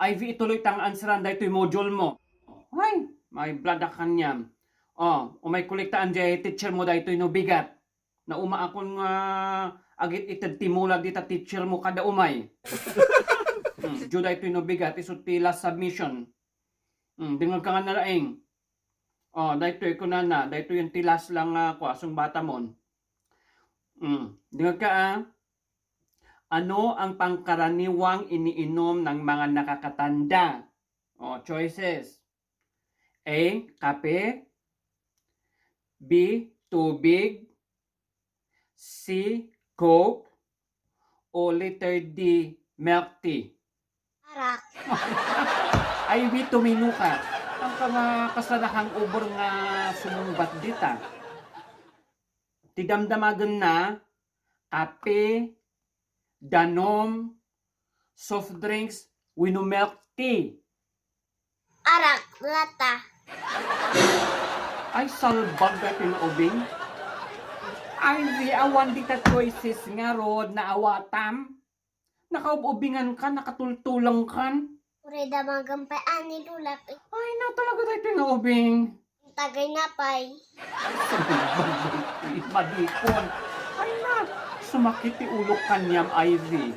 Ivy, ituloy tang answeran dahil ito'y module mo. Ay, may blada kanyam. Umay kuliktaan dyan teacher mo dahil ito'y no bigat. Na uma akong agit itad timula dita teacher mo kada umay. Diyo dahil ito'y no bigat, isot ti last submission. Dingal ka nga nalaing. Dahil ito'y kunana, dahil ito'y yung tilas lang asong bata mon. Dingal ka ano ang pangkaraniwang iniinom ng mga nakakatanda? Choices. A. Kape. B. Tubig. C. Coke. O letter D. Milk tea. Arak. Ivy, tumino ka. Ang kasanahang ubor nga sumungbat dita. Tidamdamagan na kape, danom, soft drinks, wino milk tea. Arak. Lata. Ay, salbag na pinubing. Ivy, awan dita choices nga rod na awatam. Nakaubingan ka, nakatultulang kan. Ure damagang paan ni Lulak. Ay, na talaga tayo pinubing. Tagay na pay. Madikon. Ay na, sumakit ti ulok kanyam, Ivy.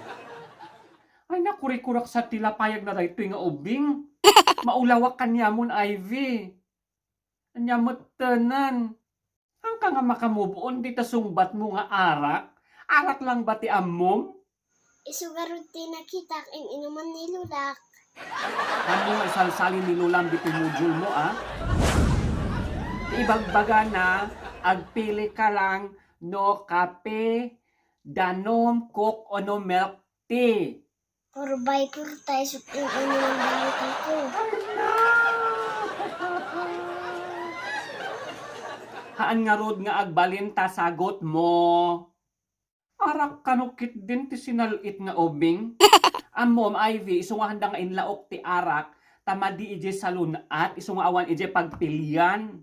Ay na, kurikurak sa tilapayag na tayo nga ubing. Maulawak kanyamon, Ivy. Anyamot tanan. Ang ka nga makamubuon dita sungbat mo nga arak. Arak lang ba ti amom? Isugarod ti nakita ang inuman ni Lulak. Ano nga isalsali ni Lulam dito module mo, Ibagbaga na, agpili ka lang no kape, danom, coke, o no milk tea. Puro bay puro tayo sa inuman balikan ko. Haan nga rod nga agbalinta sagot mo. Arak kanukit din ti sinalit nga obing. Mom, Ivy, iso nga handa nga inlaok ti arak, tamadi ije salunat, iso nga awan ije pagpilian.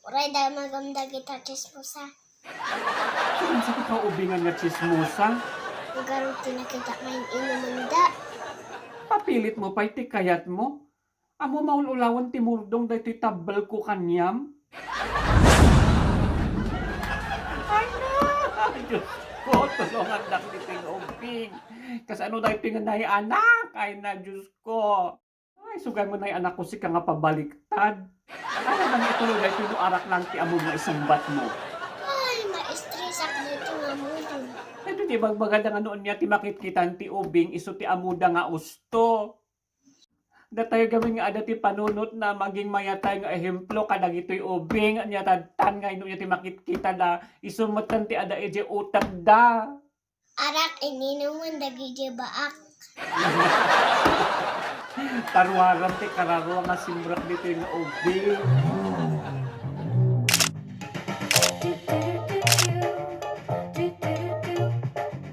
Ure damagang dagita chismosa. Saan sa ka ubingan nga chismosa? Sugarod ti nakita ngayon inuman da. Papilit mo pa iti kayat mo. Amo maululawan ti murdong da iti tabal ko kanyam. Ay na! Diyos ko, tulungan lang niting ubing. Kasi ano na ito nga na anak? Ay na, Diyos ko. Ay, sugay mo na yung anak ko si ka nga pabaliktad. Ano ba nga ituloy na ito yung arak lang ti among nga isumbat mo? Ay, ma-stress ako dito nga mo dun. Ito di magmaganda nga noon niya ti makitkitan ti ubing iso ti amuda nga usto. Da tayo gawin nga ada ti panunot na maging mayatay nga ehemplo kadag ito'y ubing anya tan nga ino niya ti makitkita na isumatan ti ada eje utak da. Arak ininuman dagiti baak. Tarwaran ti kararo nga simbrak dito yung ubing.